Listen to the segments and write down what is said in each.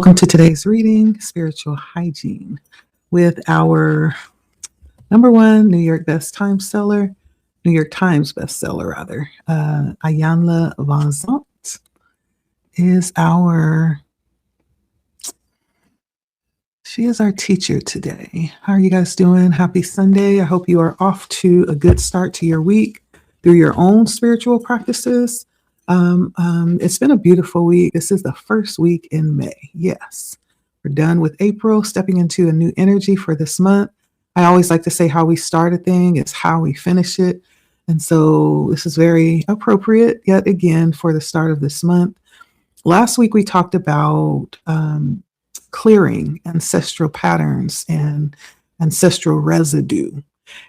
Welcome to today's reading, Spiritual Hygiene, with our number one New York New York Times bestseller, rather. Iyanla Vanzant is she is our teacher today. How are you guys doing? Happy Sunday. I hope you are off to a good start to your week through your own spiritual practices. It's been a beautiful week. This is the first week in May. Yes, we're done with April, stepping into a new energy for this month. I always like to say how we start a thing is how we finish it. And so this is very appropriate yet again for the start of this month. Last week we talked about clearing ancestral patterns and ancestral residue,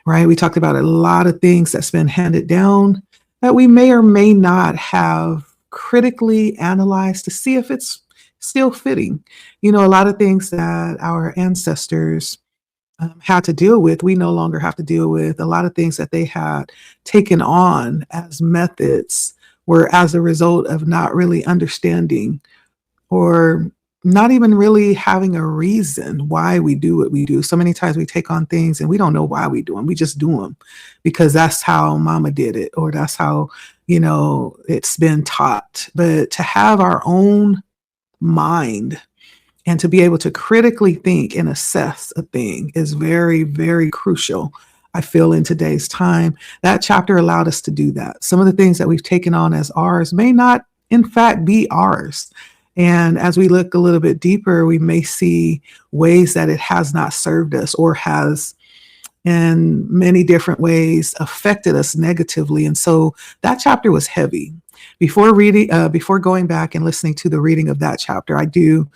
right? We talked about a lot of things that's been handed down that we may or may not have critically analyzed to see if it's still fitting. You know, a lot of things that our ancestors had to deal with, we no longer have to deal with. A lot of things that they had taken on as methods were as a result of not really understanding or not even really having a reason why we do what we do. So many times we take on things and we don't know why we do them. We just do them because that's how mama did it, or that's how, it's been taught. But to have our own mind and to be able to critically think and assess a thing is very, very crucial. I feel in today's time, that chapter allowed us to do that. Some of the things that we've taken on as ours may not, in fact, be ours. And as we look a little bit deeper, we may see ways that it has not served us or has in many different ways affected us negatively. And so that chapter was heavy. Before going back and listening to the reading of that chapter, I do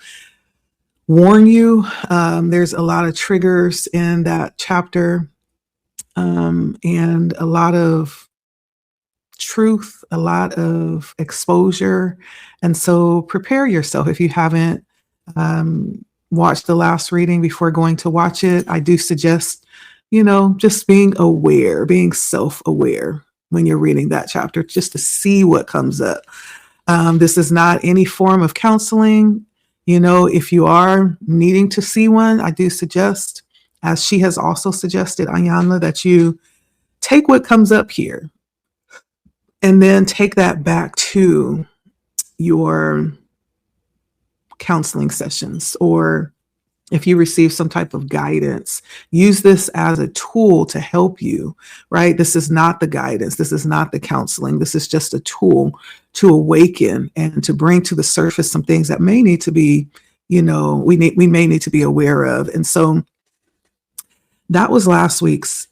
warn you, there's a lot of triggers in that chapter and a lot of truth, a lot of exposure. And so prepare yourself. If you haven't watched the last reading before going to watch it, I do suggest, just being aware, being self-aware when you're reading that chapter, just to see what comes up. This is not any form of counseling. If you are needing to see one, I do suggest, as she has also suggested, Iyanla, that you take what comes up here and then take that back to your counseling sessions, or if you receive some type of guidance, use this as a tool to help you, right? This is not the guidance. This is not the counseling. This is just a tool to awaken and to bring to the surface some things that may need to be, we may need to be aware of. And so that was last week's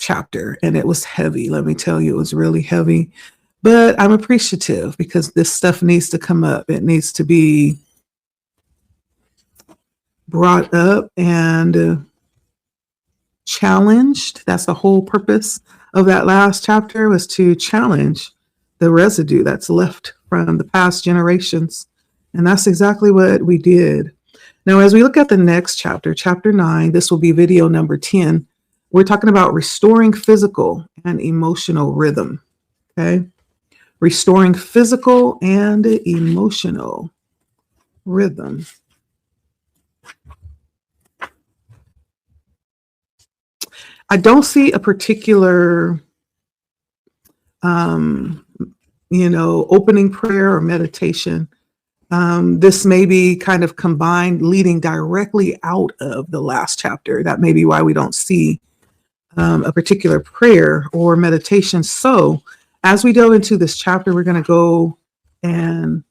chapter, and it was heavy. Let me tell you, it was really heavy. But I'm appreciative because this stuff needs to come up. It needs to be brought up and challenged. That's the whole purpose of that last chapter, was to challenge the residue that's left from the past generations. And that's exactly what we did. Now, as we look at the next chapter, chapter 9, this will be video number 10. We're talking about restoring physical and emotional rhythm. Okay. Restoring physical and emotional rhythm. I don't see a particular, opening prayer or meditation. This may be kind of combined, leading directly out of the last chapter. That may be why we don't see a particular prayer or meditation. So as we delve into this chapter, we're going to go and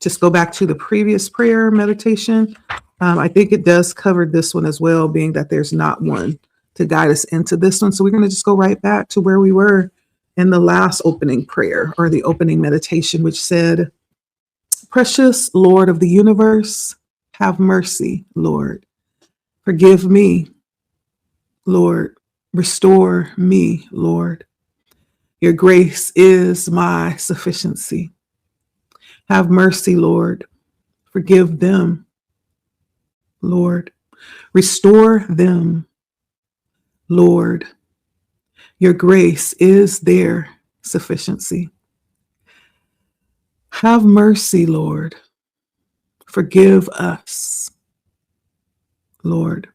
just go back to the previous prayer meditation. I think it does cover this one as well, being that there's not one to guide us into this one. So we're going to just go right back to where we were in the last opening prayer, or the opening meditation, which said, "Precious Lord of the universe, have mercy, Lord. Forgive me, Lord. Restore me, Lord. Your grace is my sufficiency. Have mercy, Lord. Forgive them, Lord. Restore them, Lord. Your grace is their sufficiency. Have mercy, Lord. Forgive us, Lord.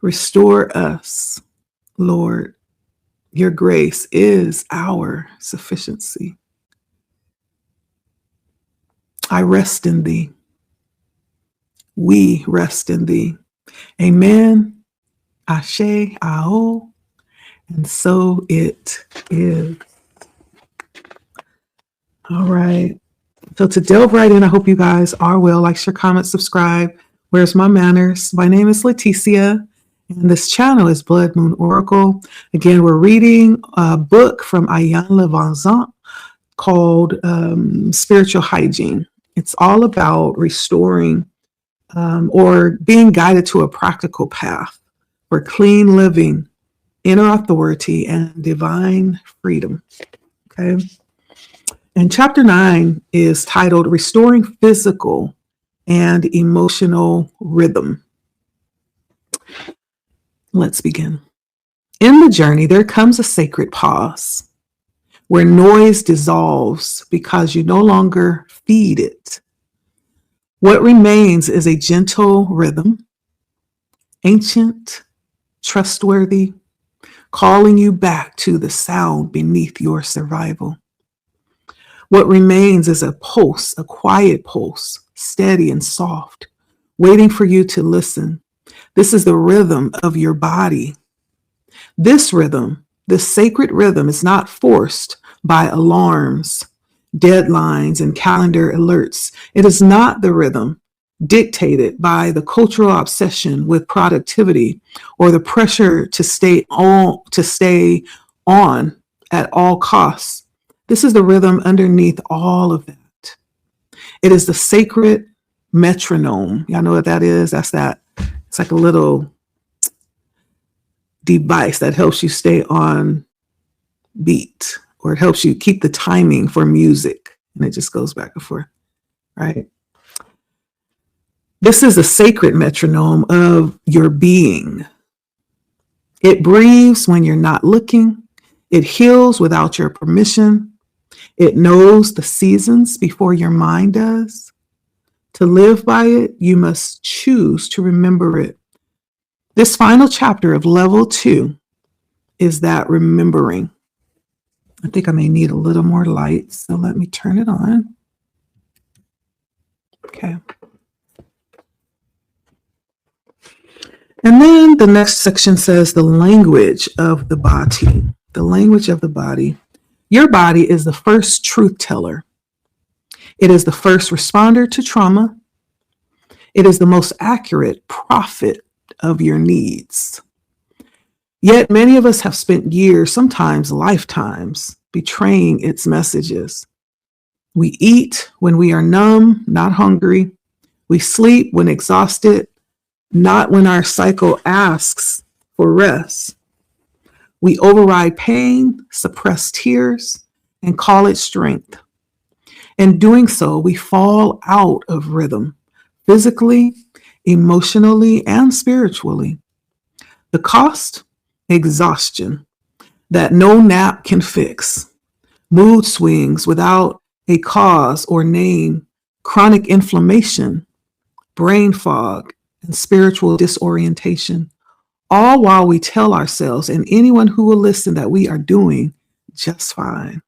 Restore us, Lord. Your grace is our sufficiency. I rest in thee. We rest in thee. Amen. Ashe, Ao. And so it is. All right. So to delve right in, I hope you guys are well. Like, share, comment, subscribe. Where's my manners? My name is Leticia, and this channel is Blood Moon Oracle. Again, we're reading a book from Iyanla Vanzant called Spiritual Hygiene. It's all about restoring or being guided to a practical path for clean living, inner authority, and divine freedom. Okay. And chapter 9 is titled Restoring Physical and Emotional Rhythm. Let's begin. In the journey, there comes a sacred pause where noise dissolves because you no longer feed it. What remains is a gentle rhythm, ancient, trustworthy, calling you back to the sound beneath your survival. What remains is a pulse, a quiet pulse, steady and soft, waiting for you to listen. This is the rhythm of your body. This rhythm, this sacred rhythm, is not forced by alarms, deadlines, and calendar alerts. It is not the rhythm dictated by the cultural obsession with productivity or the pressure to stay on at all costs. This is the rhythm underneath all of that. It is the sacred metronome. Y'all know what that is? It's like a little device that helps you stay on beat, or it helps you keep the timing for music. And it just goes back and forth, right? This is the sacred metronome of your being. It breathes when you're not looking. It heals without your permission. It knows the seasons before your mind does. To live by it, you must choose to remember it. This final chapter of level 2 is that remembering. I think I may need a little more light, so let me turn it on. Okay. And then the next section says the language of the body. The language of the body. Your body is the first truth teller. It is the first responder to trauma. It is the most accurate prophet of your needs. Yet many of us have spent years, sometimes lifetimes, betraying its messages. We eat when we are numb, not hungry. We sleep when exhausted, not when our cycle asks for rest. We override pain, suppress tears, and call it strength. In doing so, we fall out of rhythm, physically, emotionally, and spiritually. The cost? Exhaustion that no nap can fix. Mood swings without a cause or name, chronic inflammation, brain fog, and spiritual disorientation, all while we tell ourselves and anyone who will listen that we are doing just fine.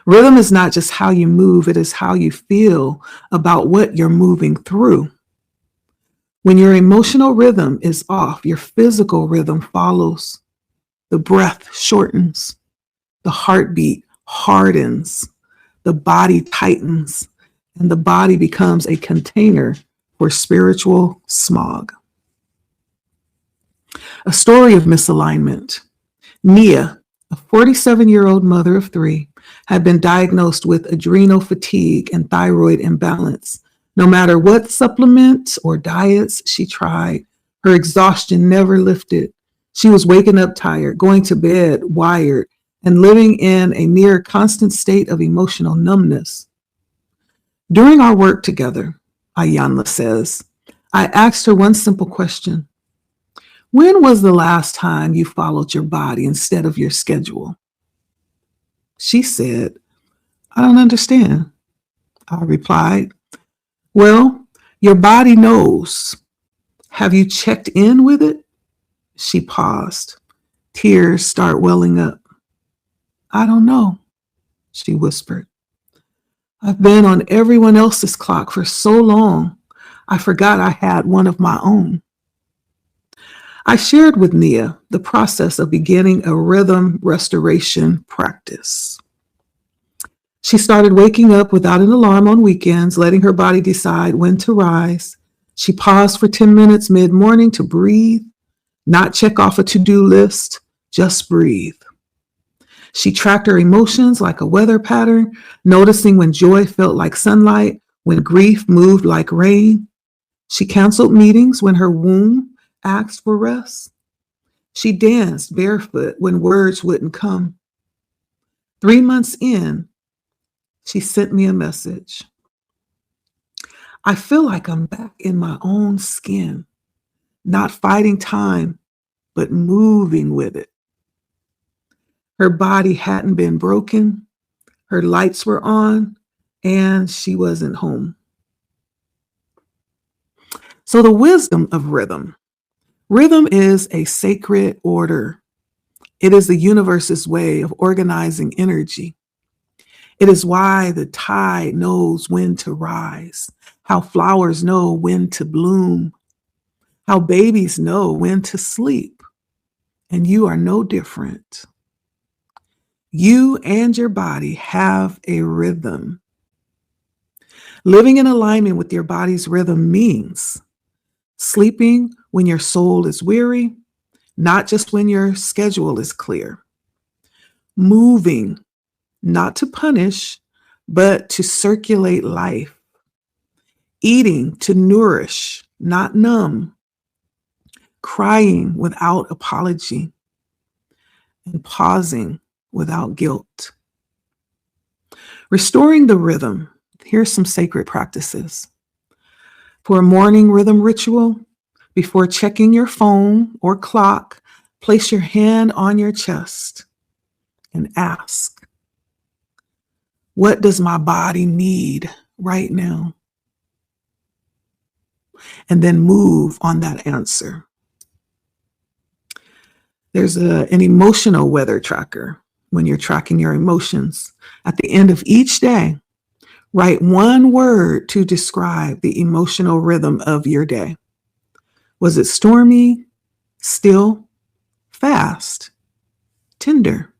Rhythm is not just how you move, it is how you feel about what you're moving through. When your emotional rhythm is off, your physical rhythm follows. The breath shortens, the heartbeat hardens, the body tightens, and the body becomes a container for spiritual smog. A story of misalignment. Nia, a 47-year-old mother of 3, had been diagnosed with adrenal fatigue and thyroid imbalance. No matter what supplements or diets she tried, her exhaustion never lifted. She was waking up tired, going to bed wired, and living in a near constant state of emotional numbness. During our work together, Iyanla says, I asked her one simple question. When was the last time you followed your body instead of your schedule? She said, I don't understand. I replied. Well, your body knows. Have you checked in with it? She paused. Tears start welling up. I don't know, she whispered. I've been on everyone else's clock for so long, I forgot I had one of my own. I shared with Nia the process of beginning a rhythm restoration practice. She started waking up without an alarm on weekends, letting her body decide when to rise. She paused for 10 minutes mid-morning to breathe, not check off a to-do list, just breathe. She tracked her emotions like a weather pattern, noticing when joy felt like sunlight, when grief moved like rain. She canceled meetings when her womb asked for rest. She danced barefoot when words wouldn't come. 3 months in, she sent me a message. I feel like I'm back in my own skin, not fighting time, but moving with it. Her body hadn't been broken, her lights were on, and she wasn't home. So, the wisdom of rhythm. Rhythm is a sacred order. It is the universe's way of organizing energy. It is why the tide knows when to rise, how flowers know when to bloom, how babies know when to sleep. And you are no different. You and your body have a rhythm. Living in alignment with your body's rhythm means sleeping when your soul is weary, not just when your schedule is clear. Moving, not to punish, but to circulate life. Eating to nourish, not numb. Crying without apology. And pausing without guilt. Restoring the rhythm. Here's some sacred practices. For a morning rhythm ritual, before checking your phone or clock, place your hand on your chest and ask, what does my body need right now? And then move on that answer. There's an emotional weather tracker when you're tracking your emotions. At the end of each day, write one word to describe the emotional rhythm of your day. Was it stormy, still, fast, tender?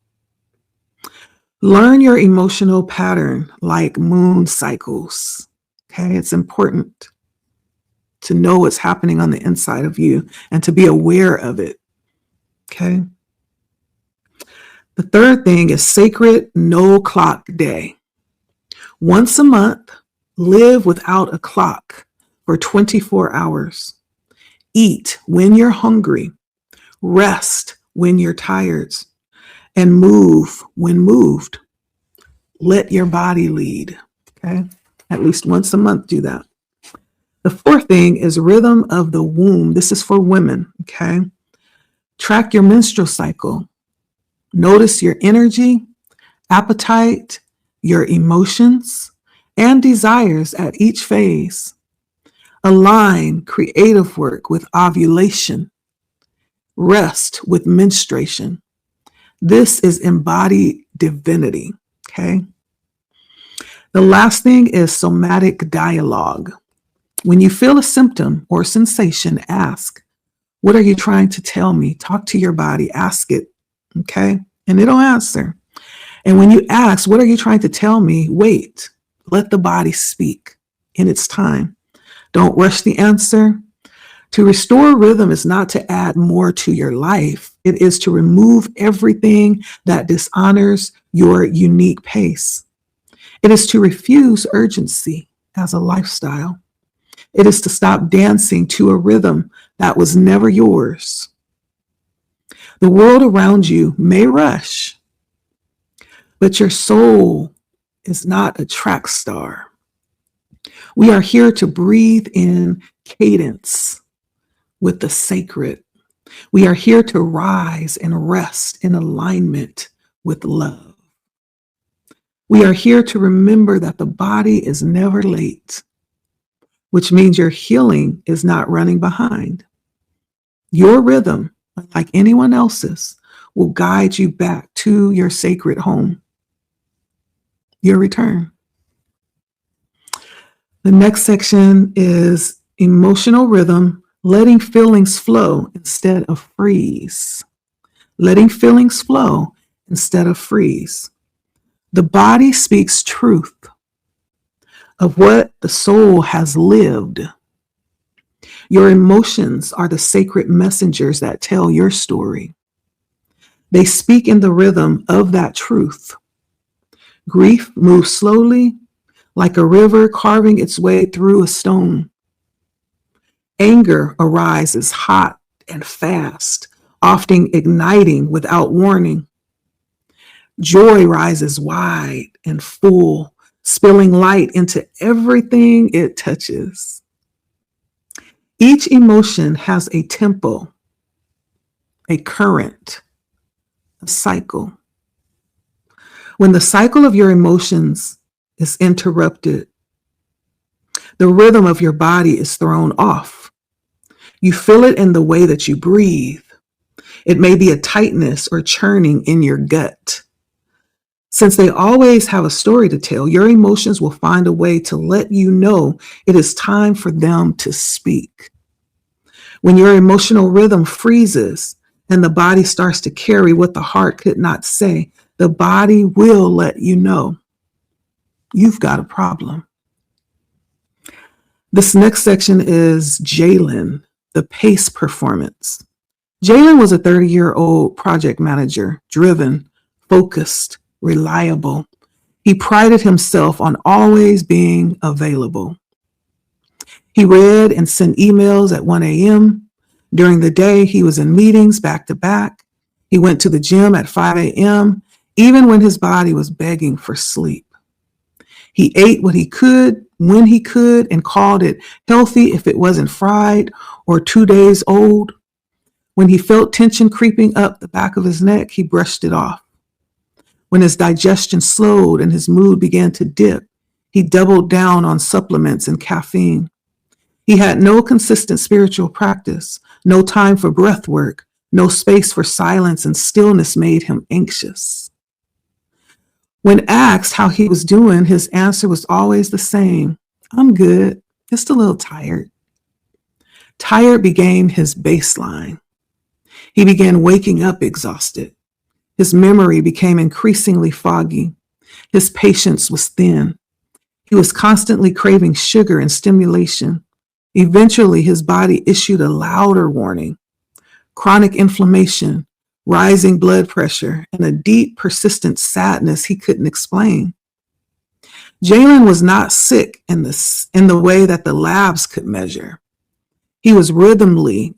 Learn your emotional pattern like moon cycles. Okay, it's important to know what's happening on the inside of you and to be aware of it. Okay. The third thing is sacred no clock day. Once a month, live without a clock for 24 hours. Eat when you're hungry, rest when you're tired, and move when moved. Let your body lead. Okay. At least once a month, do that. The fourth thing is rhythm of the womb. This is for women. Okay. Track your menstrual cycle. Notice your energy, appetite, your emotions, and desires at each phase. Align creative work with ovulation. Rest with menstruation. This is embodied divinity. Okay. The last thing is somatic dialogue. When you feel a symptom or sensation, ask, what are you trying to tell me? Talk to your body, ask it. Okay. And it'll answer. And when you ask, what are you trying to tell me? Wait, let the body speak in its time. Don't rush the answer. To restore rhythm is not to add more to your life. It is to remove everything that dishonors your unique pace. It is to refuse urgency as a lifestyle. It is to stop dancing to a rhythm that was never yours. The world around you may rush, but your soul is not a track star. We are here to breathe in cadence with the sacred. We are here to rise and rest in alignment with love. We are here to remember that the body is never late, which means your healing is not running behind. Your rhythm, unlike anyone else's, will guide you back to your sacred home, your return. The next section is emotional rhythm, letting feelings flow instead of freeze. Letting feelings flow instead of freeze. The body speaks truth of what the soul has lived. Your emotions are the sacred messengers that tell your story. They speak in the rhythm of that truth. Grief moves slowly, like a river carving its way through a stone. Anger arises hot and fast, often igniting without warning. Joy rises wide and full, spilling light into everything it touches. Each emotion has a tempo, a current, a cycle. When the cycle of your emotions is interrupted, the rhythm of your body is thrown off. You feel it in the way that you breathe. It may be a tightness or churning in your gut. Since they always have a story to tell, your emotions will find a way to let you know it is time for them to speak. When your emotional rhythm freezes and the body starts to carry what the heart could not say, the body will let you know you've got a problem. This next section is Jalen, the PACE performance. Jalen was a 30-year-old project manager, driven, focused, reliable. He prided himself on always being available. He read and sent emails at 1 a.m. During the day, he was in meetings back to back. He went to the gym at 5 a.m., even when his body was begging for sleep. He ate what he could, when he could, and called it healthy if it wasn't fried or 2 days old. When he felt tension creeping up the back of his neck, he brushed it off. When his digestion slowed and his mood began to dip, he doubled down on supplements and caffeine. He had no consistent spiritual practice, no time for breath work, no space for silence, and stillness made him anxious. When asked how he was doing, his answer was always the same: I'm good, just a little tired. Tired became his baseline. He began waking up exhausted. His memory became increasingly foggy. His patience was thin. He was constantly craving sugar and stimulation. Eventually, his body issued a louder warning: chronic inflammation, rising blood pressure, and a deep, persistent sadness he couldn't explain. Jalen was not sick in the way that the labs could measure. He was rhythmically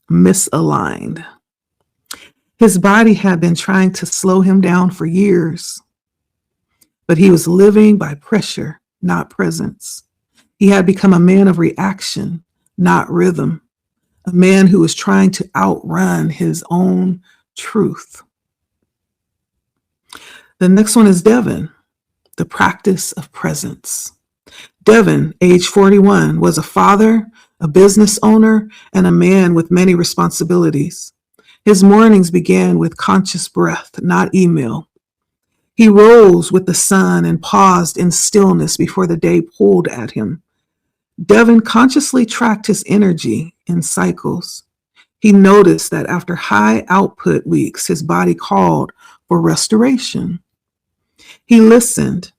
misaligned. His body had been trying to slow him down for years, but he was living by pressure, not presence. He had become a man of reaction, not rhythm, a man who was trying to outrun his own truth. The next one is Devin, the practice of presence. Devin, age 41, was a father, a business owner, and a man with many responsibilities. His mornings began with conscious breath, not email. He rose with the sun and paused in stillness before the day pulled at him. Devin consciously tracked his energy in cycles. He noticed that after high output weeks, his body called for restoration. He listened.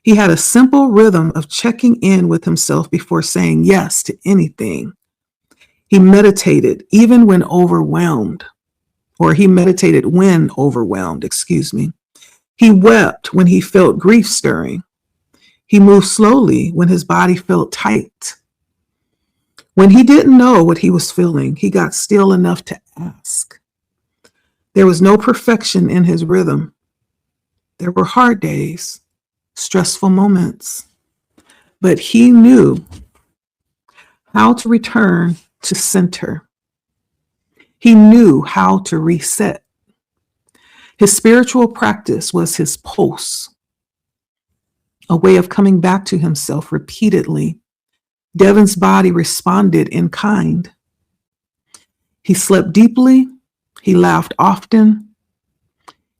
He had a simple rhythm of checking in with himself before saying yes to anything. He meditated even when overwhelmed, he meditated when overwhelmed. He wept when he felt grief stirring. He moved slowly when his body felt tight. When he didn't know what he was feeling, he got still enough to ask. There was no perfection in his rhythm. There were hard days, stressful moments, but he knew how to return to center. He knew how to reset. His spiritual practice was his pulse, a way of coming back to himself repeatedly. Devin's body responded in kind. He slept deeply. He laughed often.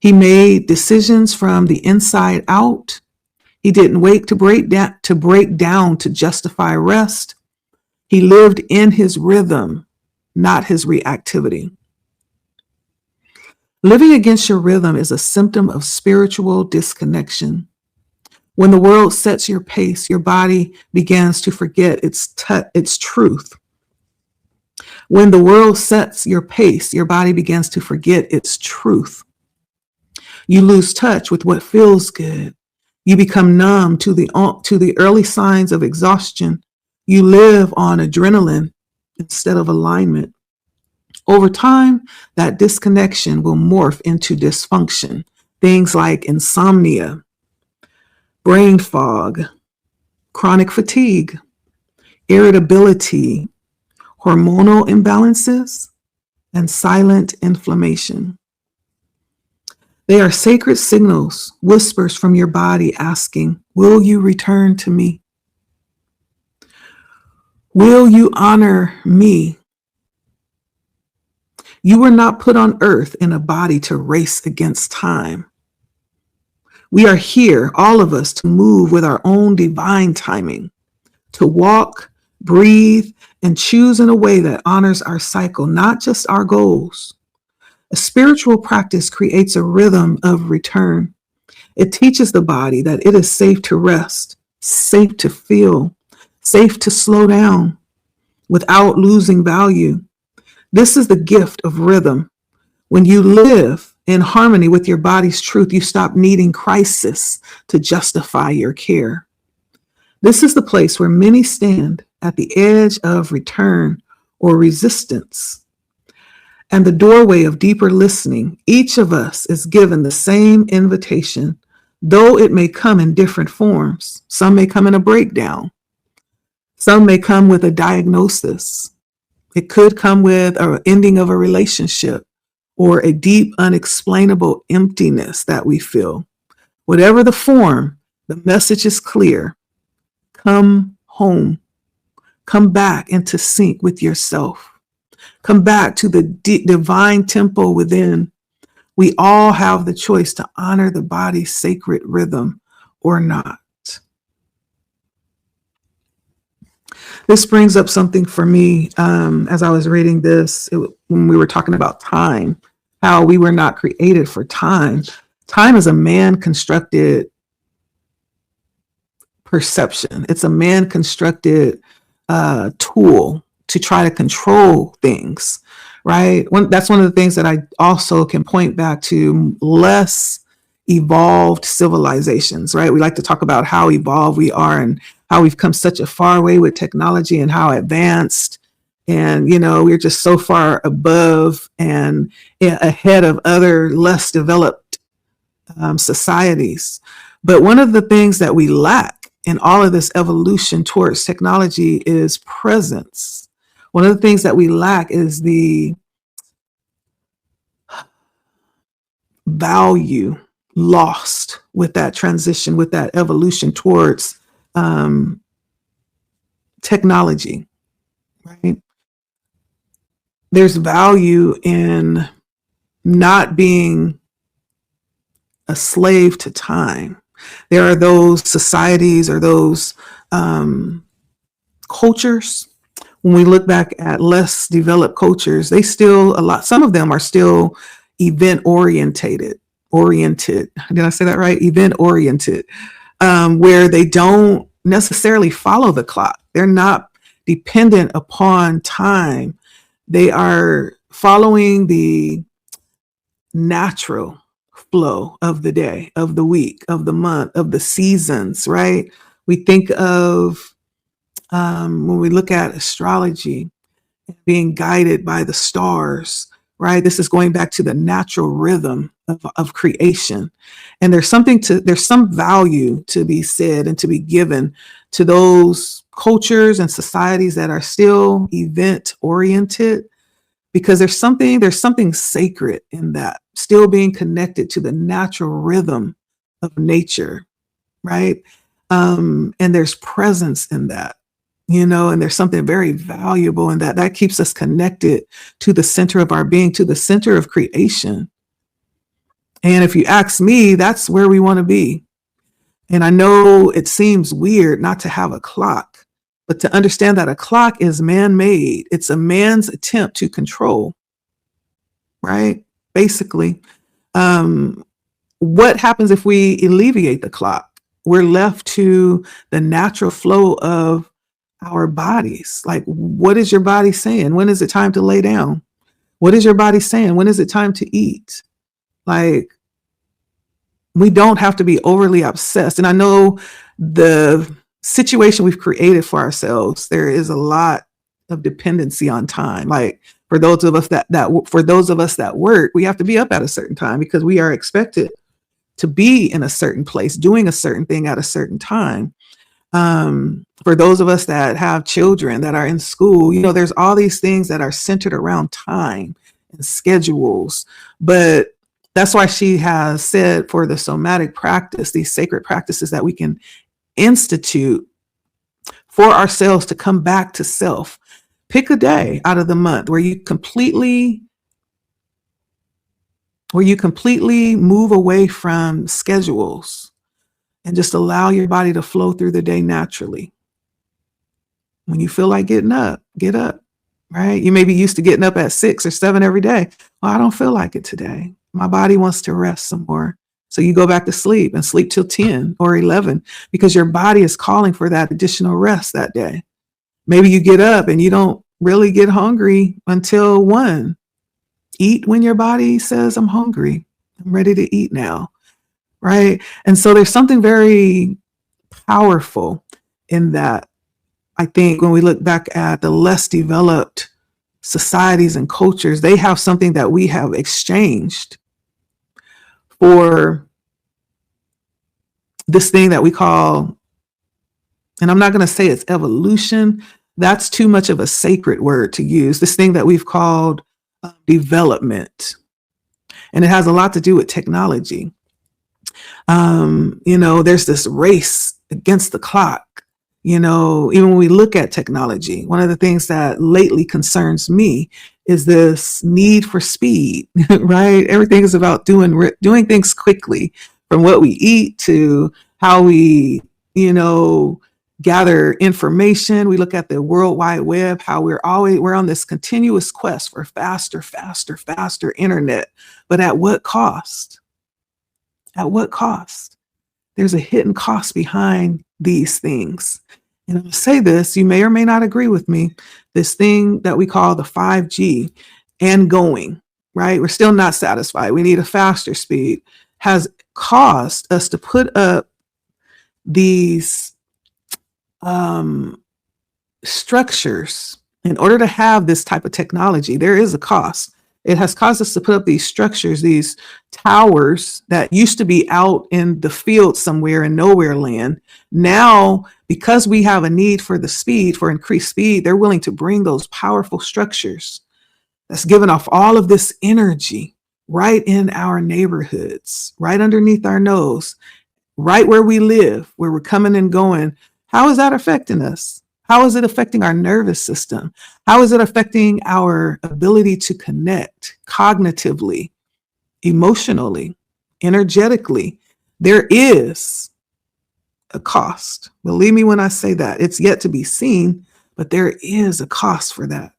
He made decisions from the inside out. He didn't wait to break down to justify rest. He lived in his rhythm, not his reactivity. Living against your rhythm is a symptom of spiritual disconnection. When the world sets your pace, your body begins to forget its truth. When the world sets your pace, your body begins to forget its truth. You lose touch with what feels good. You become numb to the early signs of exhaustion. You live on adrenaline instead of alignment. Over time, that disconnection will morph into dysfunction. Things like insomnia, brain fog, chronic fatigue, irritability, hormonal imbalances, and silent inflammation. They are sacred signals, whispers from your body asking, will you return to me? Will you honor me? You were not put on earth in a body to race against time. We are here, all of us, to move with our own divine timing, to walk, breathe, and choose in a way that honors our cycle, not just our goals. A spiritual practice creates a rhythm of return. It teaches the body that it is safe to rest, safe to feel, safe to slow down without losing value. This is the gift of rhythm. When you live in harmony with your body's truth, you stop needing crisis to justify your care. This is the place where many stand at the edge of return or resistance and the doorway of deeper listening. Each of us is given the same invitation, though it may come in different forms. Some may come in a breakdown. Some may come with a diagnosis. It could come with an ending of a relationship or a deep, unexplainable emptiness that we feel. Whatever the form, the message is clear. Come home. Come back into sync with yourself. Come back to the divine temple within. We all have the choice to honor the body's sacred rhythm or not. This brings up something for me as I was reading this, when we were talking about time, how we were not created for time. Time is a man-constructed perception. It's a man-constructed tool to try to control things, right? That's one of the things that I also can point back to less evolved civilizations, right? We like to talk about how evolved we are and how we've come such a far way with technology and how advanced, and we're just so far above and ahead of other less developed societies. But one of the things that we lack in all of this evolution towards technology is presence. One of the things that we lack is the value lost with that transition, with that evolution towards technology, right? There's value in not being a slave to time. There are those societies or those cultures. When we look back at less developed cultures, some of them are still event oriented. Did I say that right? Event oriented, where they don't necessarily follow the clock. They're not dependent upon time. They are following the natural flow of the day, of the week, of the month, of the seasons, right? We think of when we look at astrology, being guided by the stars, right? This is going back to the natural rhythm of creation. And there's some value to be said and to be given to those cultures and societies that are still event oriented, because there's something sacred in that, still being connected to the natural rhythm of nature, right? And there's presence in that, and there's something very valuable in that. That keeps us connected to the center of our being, to the center of creation. And if you ask me, that's where we want to be. And I know it seems weird not to have a clock, but to understand that a clock is man-made. It's a man's attempt to control, right? Basically, what happens if we alleviate the clock? We're left to the natural flow of our bodies. Like, what is your body saying? When is it time to lay down? What is your body saying? When is it time to eat? Like, we don't have to be overly obsessed. And I know the situation we've created for ourselves, there is a lot of dependency on time. Like, for those of us that work, we have to be up at a certain time because we are expected to be in a certain place, doing a certain thing at a certain time. For those of us that have children that are in school, there's all these things that are centered around time and schedules. But that's why she has said, for the somatic practice, these sacred practices that we can institute for ourselves to come back to self. Pick a day out of the month where you completely move away from schedules and just allow your body to flow through the day naturally. When you feel like getting up, get up, right? You may be used to getting up at 6 or 7 every day. Well, I don't feel like it today. My body wants to rest some more. So you go back to sleep and sleep till 10 or 11 because your body is calling for that additional rest that day. Maybe you get up and you don't really get hungry until 1. Eat when your body says, I'm hungry. I'm ready to eat now, right? And so there's something very powerful in that. I think when we look back at the less developed societies and cultures, they have something that we have exchanged for this thing that we call, and I'm not going to say it's evolution. That's too much of a sacred word to use. This thing that we've called development. And it has a lot to do with technology. There's this race against the clock. Even when we look at technology, one of the things that lately concerns me is this need for speed, right? Everything is about doing things quickly, from what we eat to how we, gather information. We look at the World Wide Web, how we're on this continuous quest for faster internet. But at what cost? At what cost? There's a hidden cost behind these things. And I'm going to say this, you may or may not agree with me, this thing that we call the 5G and going, right? We're still not satisfied. We need a faster speed, has caused us to put up these structures. In order to have this type of technology, there is a cost. It has caused us to put up these structures, these towers that used to be out in the field somewhere in nowhere land. Now, because we have a need for for increased speed, they're willing to bring those powerful structures that's giving off all of this energy right in our neighborhoods, right underneath our nose, right where we live, where we're coming and going. How is that affecting us? How is it affecting our nervous system? How is it affecting our ability to connect cognitively, emotionally, energetically? There is a cost. Believe me when I say that. It's yet to be seen, but there is a cost for that.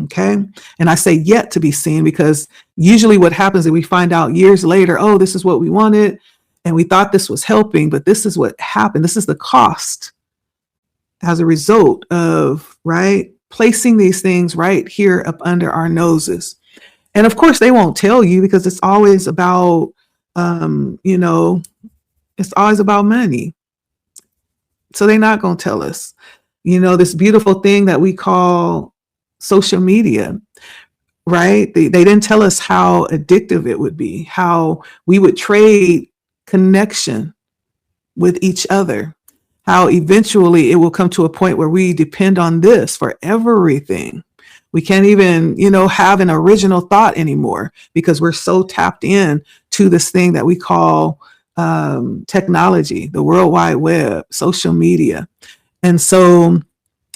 Okay. And I say yet to be seen because usually what happens is we find out years later, oh, this is what we wanted. And we thought this was helping, but this is what happened. This is the cost as a result of, right, placing these things right here up under our noses. And of course, they won't tell you because it's always about, it's always about money. So they're not going to tell us, this beautiful thing that we call social media, right? They didn't tell us how addictive it would be, how we would trade connection with each other, how eventually it will come to a point where we depend on this for everything. We can't even, have an original thought anymore because we're so tapped in to this thing that we call technology, the World Wide Web, social media. And so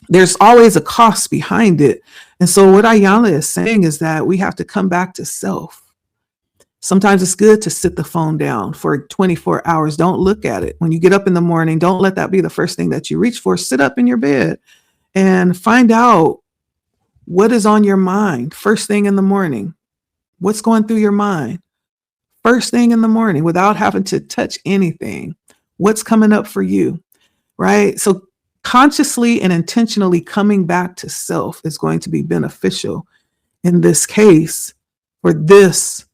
there's always a cost behind it. And so what Ayanna is saying is that we have to come back to self. Sometimes it's good to sit the phone down for 24 hours. Don't look at it. When you get up in the morning, don't let that be the first thing that you reach for. Sit up in your bed and find out what is on your mind first thing in the morning. What's going through your mind first thing in the morning without having to touch anything? What's coming up for you, right? So consciously and intentionally coming back to self is going to be beneficial in this case for this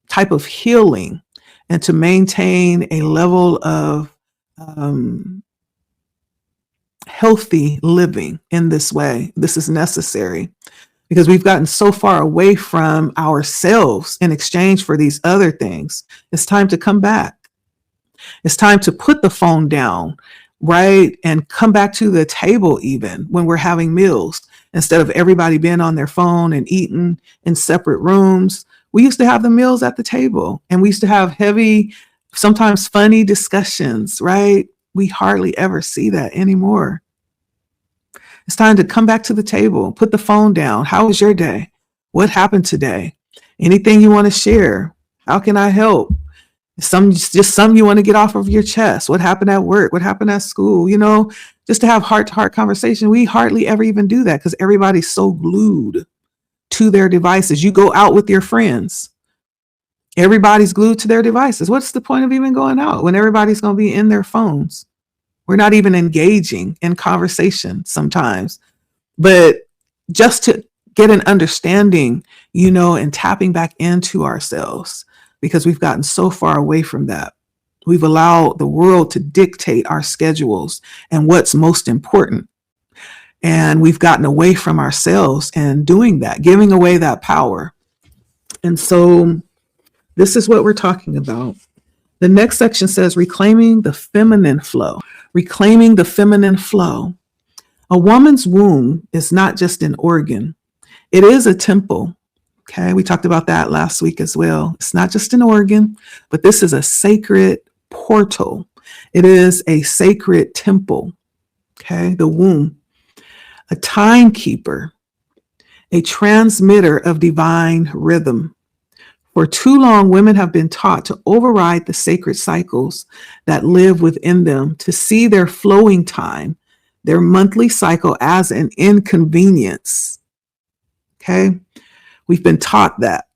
type of healing and to maintain a level of healthy living in this way. This is necessary because we've gotten so far away from ourselves in exchange for these other things. It's time to come back. It's time to put the phone down, right? And come back to the table even when we're having meals instead of everybody being on their phone and eating in separate rooms. We used to have the meals at the table and we used to have heavy, sometimes funny discussions, right? We hardly ever see that anymore. It's time to come back to the table, put the phone down. How was your day? What happened today? Anything you want to share? How can I help? Some you want to get off of your chest. What happened at work? What happened at school? Just to have heart-to-heart conversation. We hardly ever even do that because everybody's so glued to their devices. You go out with your friends. Everybody's glued to their devices. What's the point of even going out when everybody's going to be in their phones? We're not even engaging in conversation sometimes, but just to get an understanding, and tapping back into ourselves because we've gotten so far away from that. We've allowed the world to dictate our schedules and what's most important. And we've gotten away from ourselves and doing that, giving away that power. And so this is what we're talking about. The next section says reclaiming the feminine flow. Reclaiming the feminine flow. A woman's womb is not just an organ. It is a temple. Okay, we talked about that last week as well. It's not just an organ, but this is a sacred portal. It is a sacred temple. Okay, the womb. A timekeeper, a transmitter of divine rhythm. For too long, women have been taught to override the sacred cycles that live within them, to see their flowing time, their monthly cycle as an inconvenience. Okay? We've been taught that.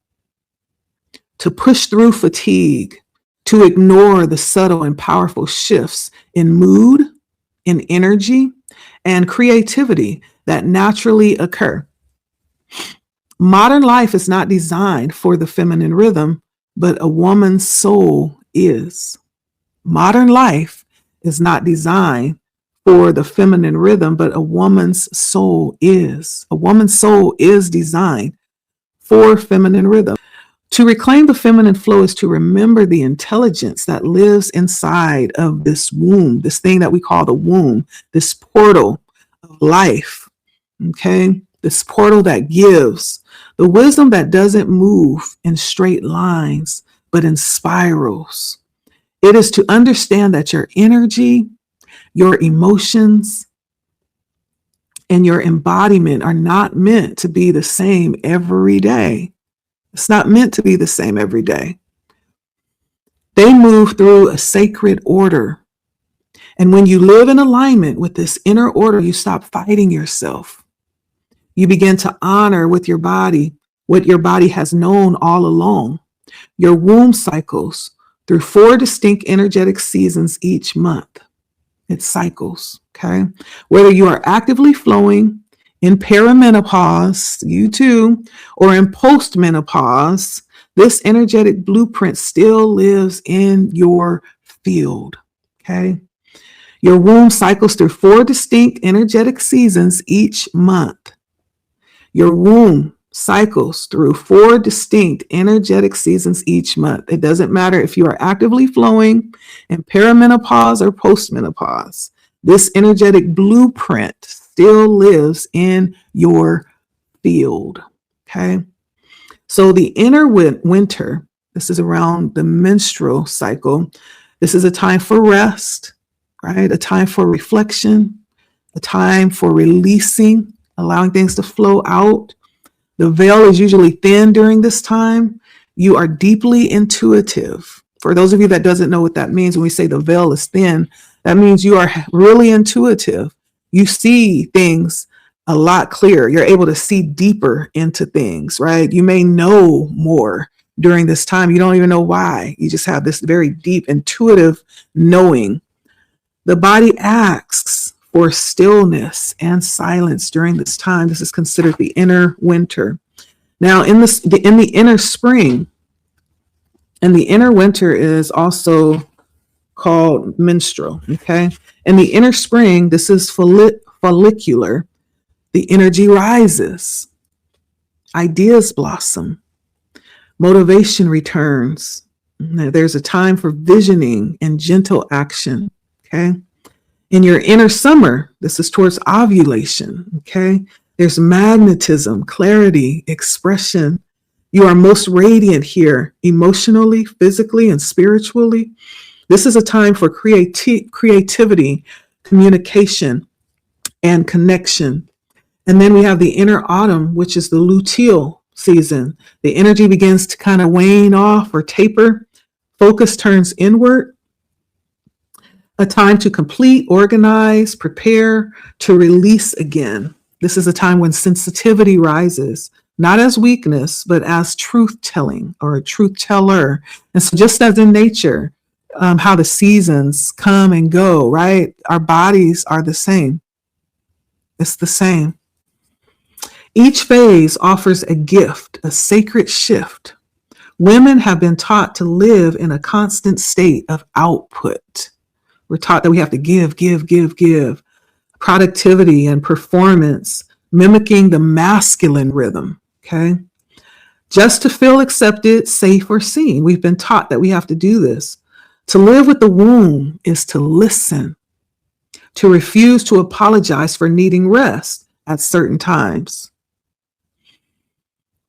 To push through fatigue, to ignore the subtle and powerful shifts in mood, in energy, and creativity that naturally occur. Modern life is not designed for the feminine rhythm, but a woman's soul is. Modern life is not designed for the feminine rhythm, but a woman's soul is. A woman's soul is designed for feminine rhythm. To reclaim the feminine flow is to remember the intelligence that lives inside of this womb, this thing that we call the womb, this portal of life, okay? This portal that gives, the wisdom that doesn't move in straight lines, but in spirals. It is to understand that your energy, your emotions, and your embodiment are not meant to be the same every day. It's not meant to be the same every day. They move through a sacred order. And when you live in alignment with this inner order, you stop fighting yourself. You begin to honor with your body what your body has known all along. Your womb cycles through 4 distinct energetic seasons each month. It cycles, okay? Whether you are actively flowing in perimenopause, you too, or in postmenopause, this energetic blueprint still lives in your field, okay? Your womb cycles through 4 distinct energetic seasons each month. Your womb cycles through 4 distinct energetic seasons each month. It doesn't matter if you are actively flowing in perimenopause or postmenopause. This energetic blueprint still lives in your field. Okay. So the inner winter, this is around the menstrual cycle. This is a time for rest, right? A time for reflection, a time for releasing, allowing things to flow out. The veil is usually thin during this time. You are deeply intuitive. For those of you that doesn't know what that means, when we say the veil is thin, that means you are really intuitive. You see things a lot clearer. You're able to see deeper into things, right? You may know more during this time. You don't even know why. You just have this very deep intuitive knowing. The body asks for stillness and silence during this time. This is considered the inner winter. Now, in the inner spring, and the inner winter is also called menstrual. Okay, in the inner spring, this is follicular. The energy rises, ideas blossom, motivation returns. There's a time for visioning and gentle action. Okay. In your inner summer, this is towards ovulation. Okay. There's magnetism, clarity, expression. You are most radiant here emotionally, physically, and spiritually. This is a time for creativity, communication, and connection. And then we have the inner autumn, which is the luteal season. The energy begins to kind of wane off or taper. Focus turns inward. A time to complete, organize, prepare, to release again. This is a time when sensitivity rises, not as weakness, but as truth telling or a truth teller. And so just as in nature, how the seasons come and go, right? Our bodies are the same. It's the same. Each phase offers a gift, a sacred shift. Women have been taught to live in a constant state of output. We're taught that we have to give. Productivity and performance, mimicking the masculine rhythm, okay? Just to feel accepted, safe, or seen. We've been taught that we have to do this. To live with the womb is to listen, to refuse to apologize for needing rest at certain times.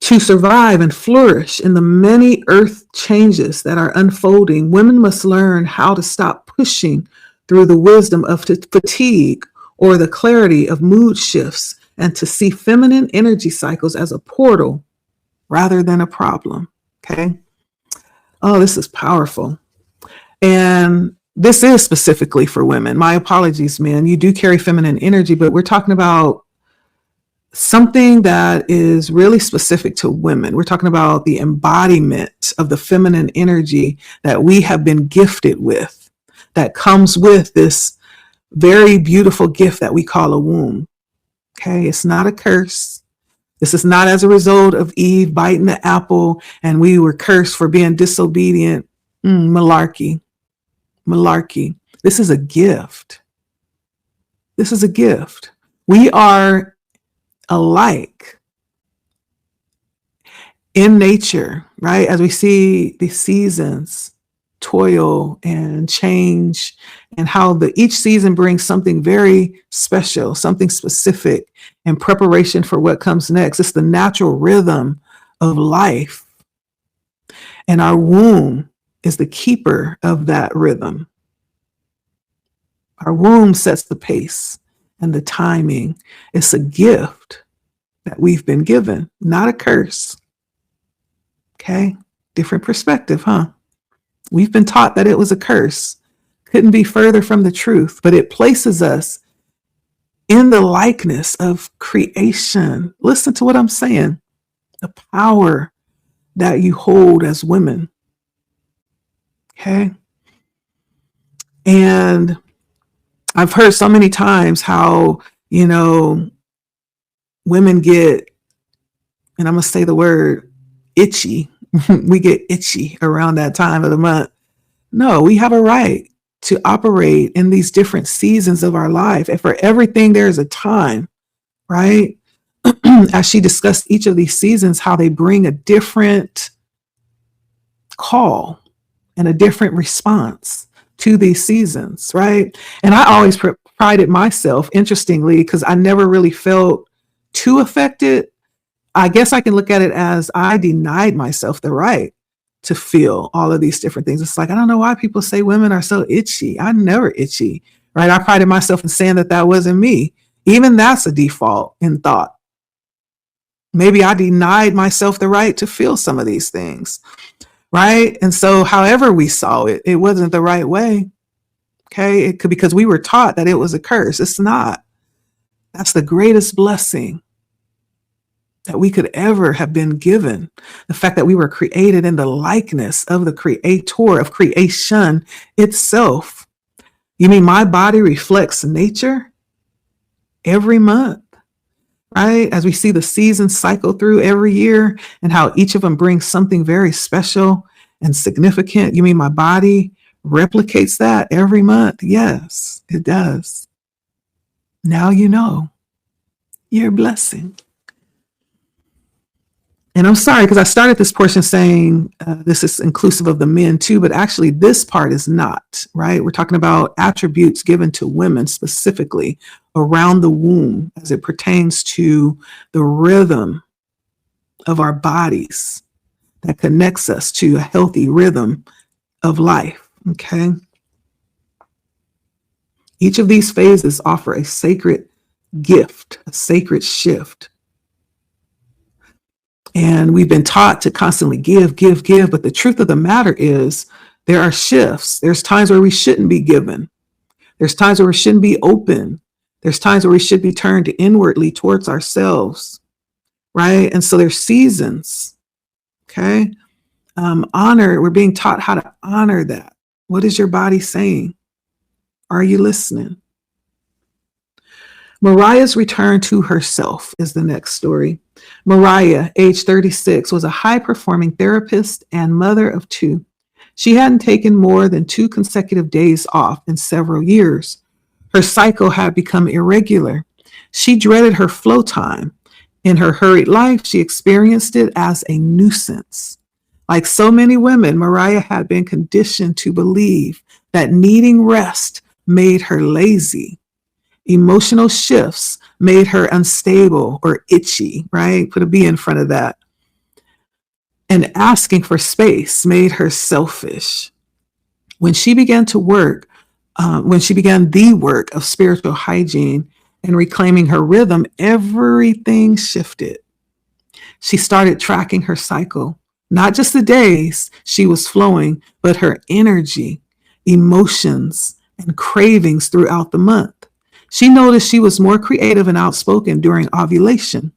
To survive and flourish in the many earth changes that are unfolding, women must learn how to stop pushing through the wisdom of fatigue or the clarity of mood shifts and to see feminine energy cycles as a portal rather than a problem. Okay. Oh, this is powerful. And this is specifically for women. My apologies, men. You do carry feminine energy, but we're talking about something that is really specific to women. We're talking about the embodiment of the feminine energy that we have been gifted with, that comes with this very beautiful gift that we call a womb. Okay, it's not a curse. This is not as a result of Eve biting the apple and we were cursed for being disobedient. Malarkey. This is a gift. This is a gift. We are alike in nature, right? As we see the seasons toil and change and how each season brings something very special, something specific in preparation for what comes next. It's the natural rhythm of life. And our womb is the keeper of that rhythm. Our womb sets the pace and the timing. It's a gift that we've been given, not a curse. Okay, different perspective, huh? We've been taught that it was a curse. Couldn't be further from the truth, but it places us in the likeness of creation. Listen to what I'm saying. The power that you hold as women. Okay. And I've heard so many times how, women get, and I'm going to say the word, itchy. We get itchy around that time of the month. No, we have a right to operate in these different seasons of our life. And for everything, there is a time, right? as she discussed each of these seasons, how they bring a different call and a different response to these seasons, right? And I always prided myself, interestingly, because I never really felt too affected. I guess I can look at it as I denied myself the right to feel all of these different things. It's like, I don't know why people say women are so itchy. I'm never itchy, right? I prided myself in saying that that wasn't me. Even that's a default in thought. Maybe I denied myself the right to feel some of these things, right? And so however we saw it, it wasn't the right way. Okay. It could, because we were taught that it was a curse. It's not. That's the greatest blessing that we could ever have been given. The fact that we were created in the likeness of the creator, of creation itself. You mean my body reflects nature every month, right? As we see the seasons cycle through every year and how each of them brings something very special and significant. You mean my body replicates that every month? Yes, it does. Now you know your blessing. And I'm sorry, because I started this portion saying this is inclusive of the men too, but actually this part is not, right? We're talking about attributes given to women specifically around the womb as it pertains to the rhythm of our bodies that connects us to a healthy rhythm of life, okay? Each of these phases offer a sacred gift, a sacred shift. And we've been taught to constantly give. But the truth of the matter is there are shifts. There's times where we shouldn't be given. There's times where we shouldn't be open. There's times where we should be turned inwardly towards ourselves, right? And so there's seasons, okay? Honor, we're being taught how to honor that. What is your body saying? Are you listening? Mariah's return to herself is the next story. Mariah, age 36, was a high-performing therapist and mother of two. She hadn't taken more than 2 consecutive days off in several years. Her cycle had become irregular. She dreaded her flow time. In her hurried life, she experienced it as a nuisance. Like so many women, Mariah had been conditioned to believe that needing rest made her lazy. Emotional shifts made her unstable or itchy, right? Put a B in front of that. And asking for space made her selfish. When she began the work of spiritual hygiene and reclaiming her rhythm, everything shifted. She started tracking her cycle, not just the days she was flowing, but her energy, emotions, and cravings throughout the month. She noticed she was more creative and outspoken during ovulation,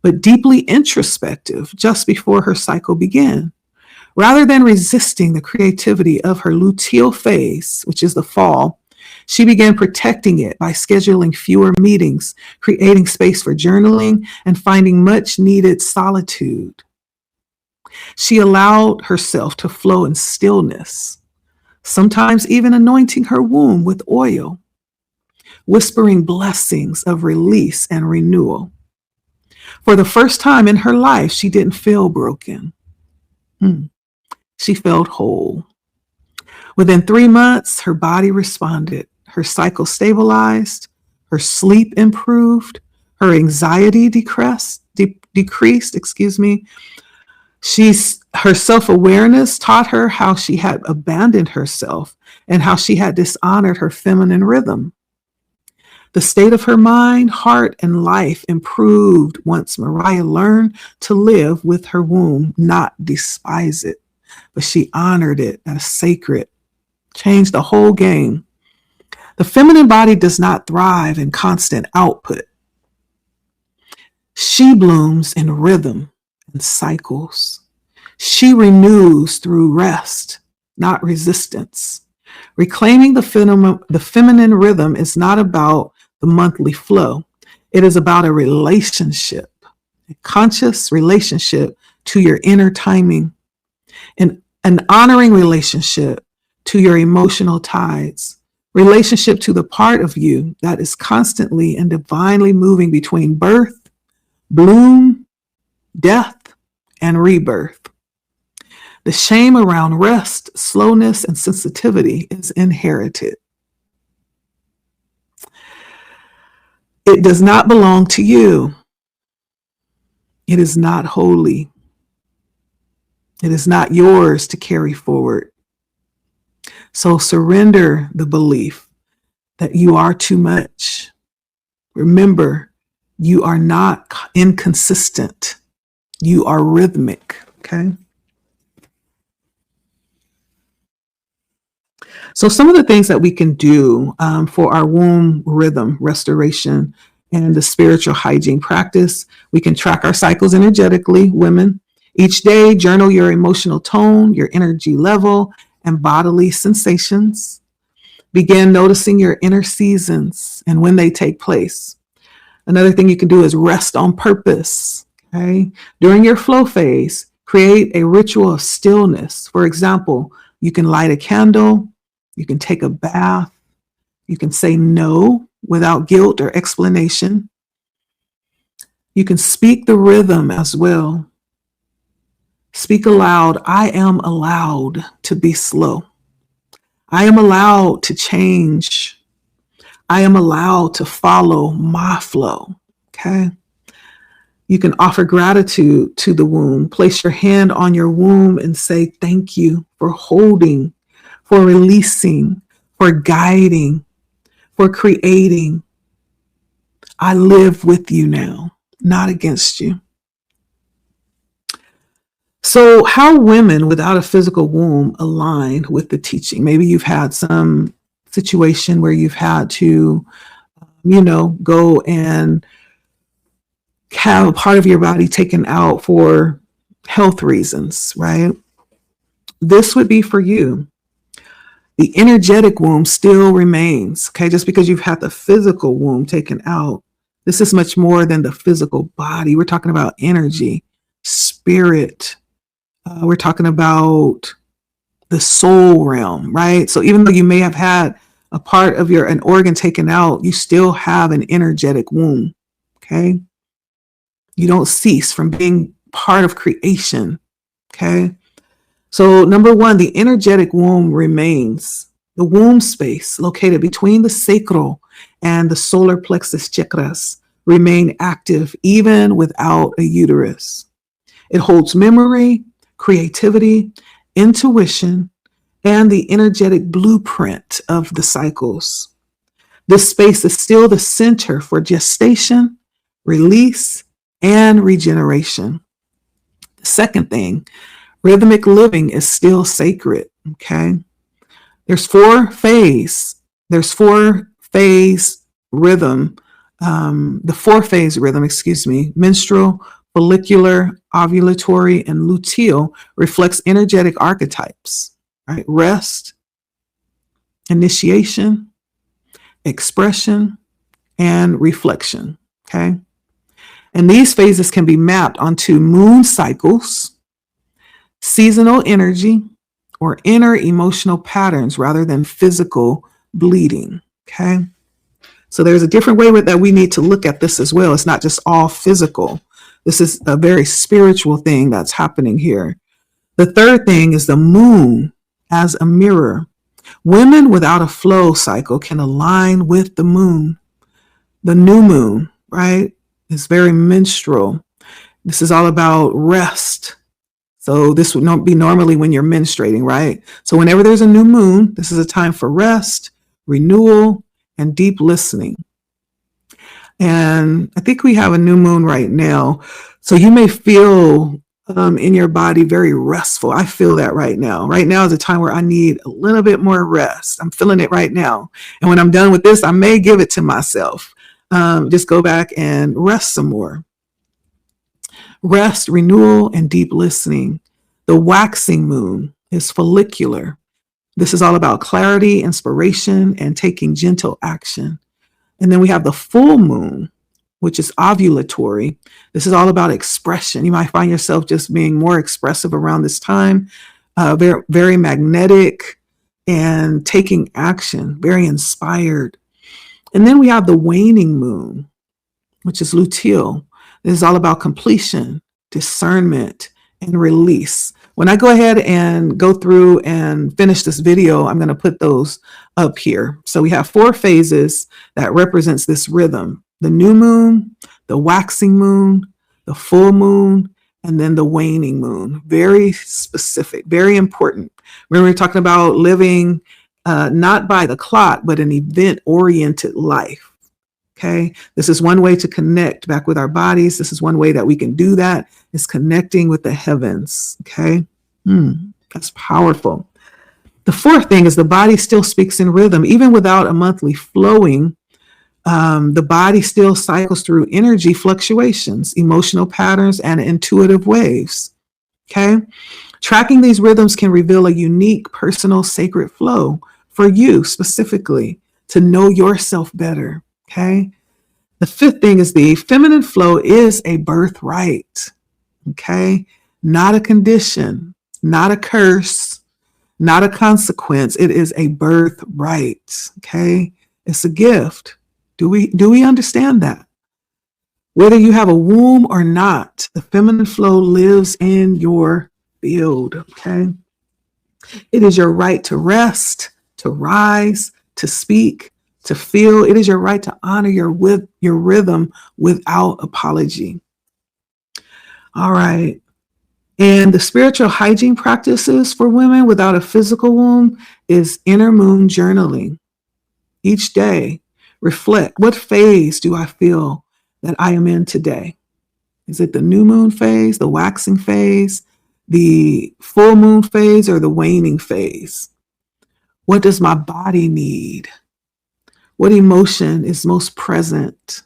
but deeply introspective just before her cycle began. Rather than resisting the creativity of her luteal phase, which is the fall, she began protecting it by scheduling fewer meetings, creating space for journaling, and finding much needed solitude. She allowed herself to flow in stillness, sometimes even anointing her womb with oil, whispering blessings of release and renewal. For the first time in her life, she didn't feel broken. She felt whole. Within 3 months, her body responded. Her cycle stabilized, her sleep improved, her anxiety decreased. Her self-awareness taught her how she had abandoned herself and how she had dishonored her feminine rhythm. The state of her mind, heart, and life improved once Mariah learned to live with her womb, not despise it, but she honored it as sacred. Changed the whole game. The feminine body does not thrive in constant output. She blooms in rhythm and cycles. She renews through rest, not resistance. Reclaiming the feminine rhythm is not about the monthly flow. It is about a relationship, a conscious relationship to your inner timing, and an honoring relationship to your emotional tides, relationship to the part of you that is constantly and divinely moving between birth, bloom, death, and rebirth. The shame around rest, slowness, and sensitivity is inherited. It does not belong to you. It is not holy. It is not yours to carry forward. So surrender the belief that you are too much. Remember, you are not inconsistent. You are rhythmic, okay? So some of the things that we can do for our womb rhythm restoration and the spiritual hygiene practice, we can track our cycles energetically, women. Each day, journal your emotional tone, your energy level, and bodily sensations. Begin noticing your inner seasons and when they take place. Another thing you can do is rest on purpose. Okay? During your flow phase, create a ritual of stillness. For example, you can light a candle, you can take a bath, you can say no without guilt or explanation. You can speak the rhythm as well. Speak aloud, I am allowed to be slow. I am allowed to change. I am allowed to follow my flow. Okay. You can offer gratitude to the womb. Place your hand on your womb and say, thank you for holding, for releasing, for guiding, for creating. I live with you now, not against you. So how women without a physical womb align with the teaching? Maybe you've had some situation where you've had to, go and have a part of your body taken out for health reasons, right? This would be for you. The energetic womb still remains, okay? Just because you've had the physical womb taken out, this is much more than the physical body. We're talking about energy, spirit. We're talking about the soul realm, right? So even though you may have had a part of an organ taken out, you still have an energetic womb, okay? You don't cease from being part of creation, okay? So number one, the energetic womb remains. The womb space located between the sacral and the solar plexus chakras remain active even without a uterus. It holds memory, creativity, intuition, and the energetic blueprint of the cycles. This space is still the center for gestation, release, and regeneration. The second thing, rhythmic living is still sacred, okay? There's four phase rhythm, the 4-phase rhythm, menstrual, follicular, ovulatory, and luteal reflects energetic archetypes, right? Rest, initiation, expression, and reflection, okay? And these phases can be mapped onto moon cycles, seasonal energy, or inner emotional patterns rather than physical bleeding, okay? So there's a different way that we need to look at this as well. It's not just all physical. This is a very spiritual thing that's happening here. The third thing is the moon as a mirror. Women without a flow cycle can align with the moon. The new moon, right, is very menstrual. This is all about rest. So this would not be normally when you're menstruating, right? So whenever there's a new moon, this is a time for rest, renewal, and deep listening. And I think we have a new moon right now. So you may feel in your body very restful. I feel that right now. Right now is a time where I need a little bit more rest. I'm feeling it right now. And when I'm done with this, I may give it to myself. Just go back and rest some more. Rest, renewal, and deep listening. The waxing moon is follicular. This is all about clarity, inspiration, and taking gentle action. And then we have the full moon, which is ovulatory. This is all about expression. You might find yourself just being more expressive around this time, very, very magnetic and taking action, very inspired. And then we have the waning moon, which is luteal. It is all about completion, discernment, and release. When I go ahead and go through and finish this video, I'm going to put those up here. So we have 4 phases that represents this rhythm: the new moon, the waxing moon, the full moon, and then the waning moon. Very specific, very important. Remember, we're talking about living not by the clock, but an event-oriented life. Okay, this is one way to connect back with our bodies. This is one way that we can do that, is connecting with the heavens. Okay, that's powerful. The 4th thing is the body still speaks in rhythm. Even without a monthly flowing, the body still cycles through energy fluctuations, emotional patterns, and intuitive waves. Okay, tracking these rhythms can reveal a unique, personal, sacred flow for you specifically to know yourself better. Okay. The 5th thing is the feminine flow is a birthright. Okay. Not a condition, not a curse, not a consequence. It is a birthright. Okay. It's a gift. Do we understand that? Whether you have a womb or not, the feminine flow lives in your field. Okay. It is your right to rest, to rise, to speak, to feel. It is your right to honor your rhythm without apology. All right. And the spiritual hygiene practices for women without a physical womb is inner moon journaling. Each day, reflect, what phase do I feel that I am in today? Is it the new moon phase, the waxing phase, the full moon phase, or the waning phase? What does my body need? What emotion is most present?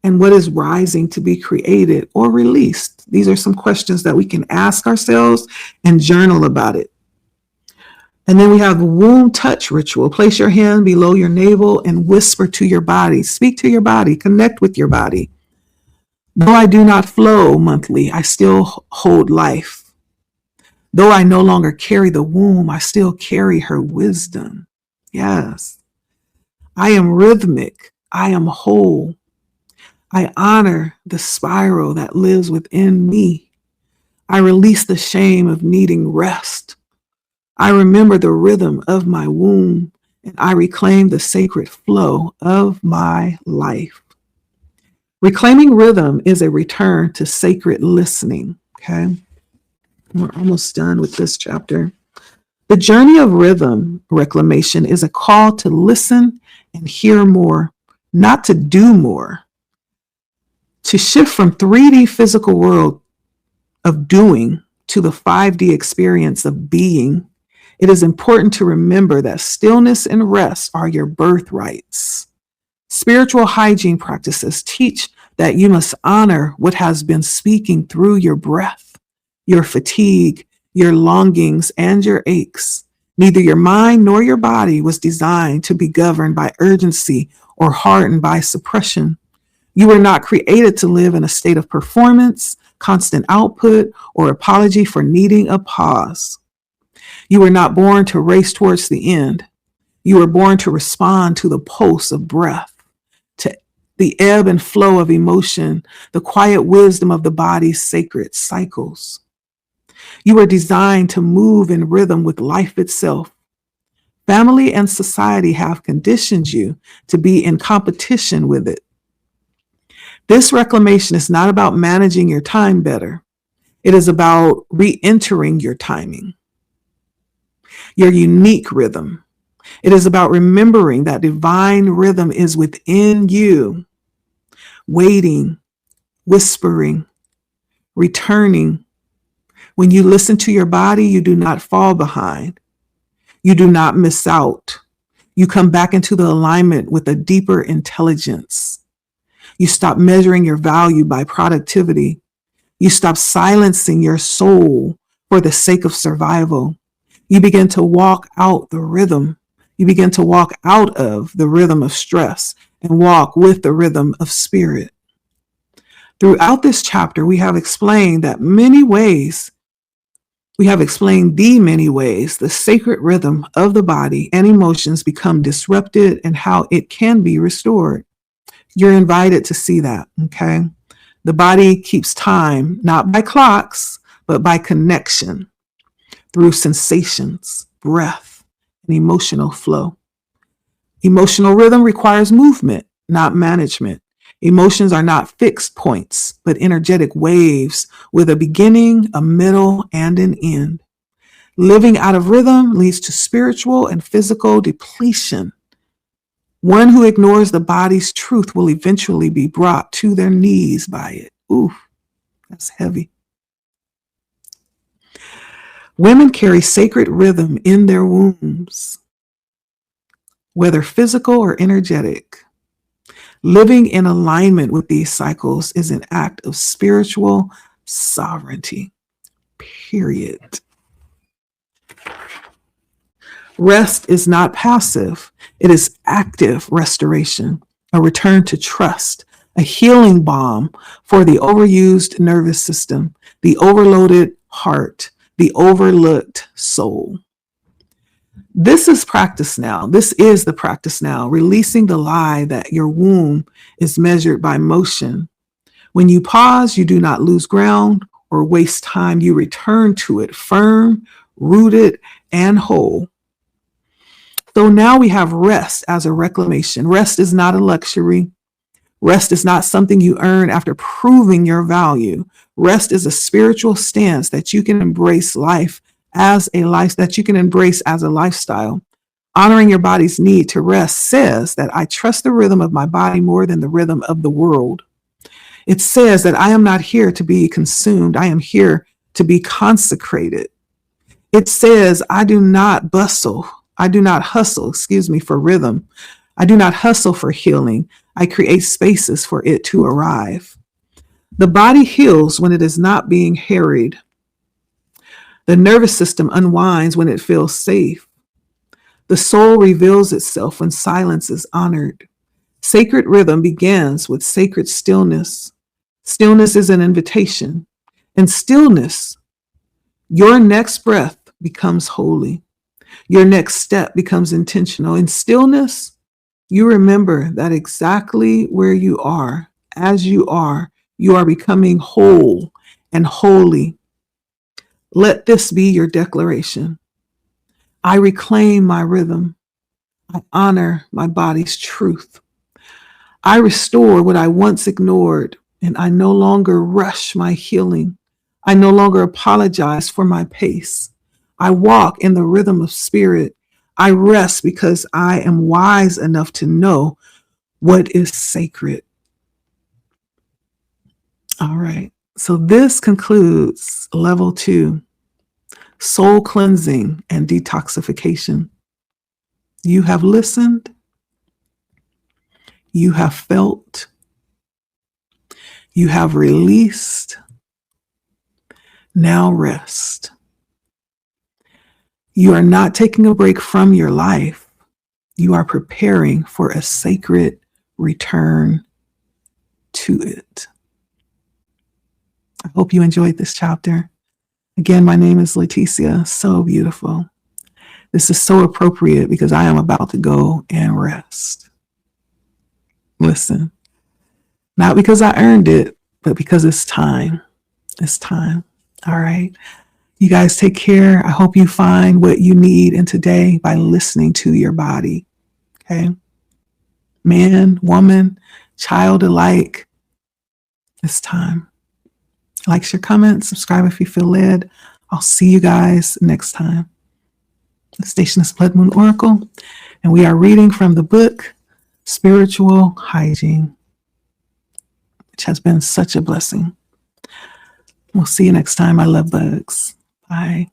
And what is rising to be created or released? These are some questions that we can ask ourselves and journal about it. And then we have the womb touch ritual. Place your hand below your navel and whisper to your body. Speak to your body. Connect with your body. Though I do not flow monthly, I still hold life. Though I no longer carry the womb, I still carry her wisdom. Yes. I am rhythmic. I am whole. I honor the spiral that lives within me. I release the shame of needing rest. I remember the rhythm of my womb, and I reclaim the sacred flow of my life. Reclaiming rhythm is a return to sacred listening. Okay. We're almost done with this chapter. The journey of rhythm reclamation is a call to listen and hear more, not to do more. To shift from 3D physical world of doing to the 5D experience of being, it is important to remember that stillness and rest are your birthrights. Spiritual hygiene practices teach that you must honor what has been speaking through your breath, your fatigue, your longings, and your aches. Neither your mind nor your body was designed to be governed by urgency or hardened by suppression. You were not created to live in a state of performance, constant output, or apology for needing a pause. You were not born to race towards the end. You were born to respond to the pulse of breath, to the ebb and flow of emotion, the quiet wisdom of the body's sacred cycles. You were designed to move in rhythm with life itself. Family and society have conditioned you to be in competition with it. This reclamation is not about managing your time better. It is about re-entering your timing, your unique rhythm. It is about remembering that divine rhythm is within you, waiting, whispering, returning. When you listen to your body, you do not fall behind. You do not miss out. You come back into the alignment with a deeper intelligence. You stop measuring your value by productivity. You stop silencing your soul for the sake of survival. You begin to walk out the rhythm. You begin to walk out of the rhythm of stress and walk with the rhythm of spirit. Throughout this chapter, we have explained the many ways the sacred rhythm of the body and emotions become disrupted and how it can be restored. You're invited to see that, okay? The body keeps time, not by clocks, but by connection through sensations, breath, and emotional flow. Emotional rhythm requires movement, not management. Emotions are not fixed points, but energetic waves with a beginning, a middle, and an end. Living out of rhythm leads to spiritual and physical depletion. One who ignores the body's truth will eventually be brought to their knees by it. Ooh, that's heavy. Women carry sacred rhythm in their wombs, whether physical or energetic. Living in alignment with these cycles is an act of spiritual sovereignty, period. Rest is not passive. It is active restoration, a return to trust, a healing balm for the overused nervous system, the overloaded heart, the overlooked soul. This is practice now. This is the practice now, releasing the lie that your womb is measured by motion. When you pause, you do not lose ground or waste time. You return to it firm, rooted, and whole. So now we have rest as a reclamation. Rest is not a luxury. Rest is not something you earn after proving your value. Rest is a spiritual stance that you can embrace as a lifestyle. Honoring your body's need to rest says that I trust the rhythm of my body more than the rhythm of the world. It says that I am not here to be consumed. I am here to be consecrated. It says I do not hustle, for rhythm. I do not hustle for healing. I create spaces for it to arrive. The body heals when it is not being harried. The nervous system unwinds when it feels safe. The soul reveals itself when silence is honored. Sacred rhythm begins with sacred stillness. Stillness is an invitation. In stillness, your next breath becomes holy. Your next step becomes intentional. In stillness, you remember that exactly where you are, as you are becoming whole and holy. Let this be your declaration. I reclaim my rhythm. I honor my body's truth. I restore what I once ignored, and I no longer rush my healing. I no longer apologize for my pace. I walk in the rhythm of spirit. I rest because I am wise enough to know what is sacred. All right. So this concludes level 2, soul cleansing and detoxification. You have listened. You have felt. You have released. Now rest. You are not taking a break from your life. You are preparing for a sacred return to it. I hope you enjoyed this chapter. Again, my name is Leticia. So beautiful. This is so appropriate because I am about to go and rest. Listen, not because I earned it, but because it's time. It's time. All right. You guys take care. I hope you find what you need in today by listening to your body. Okay. Man, woman, child alike. It's time. Like, share, comment, subscribe if you feel led. I'll see you guys next time. The station is Blood Moon Oracle, and we are reading from the book Spiritual Hygiene, which has been such a blessing. We'll see you next time. I love bugs. Bye.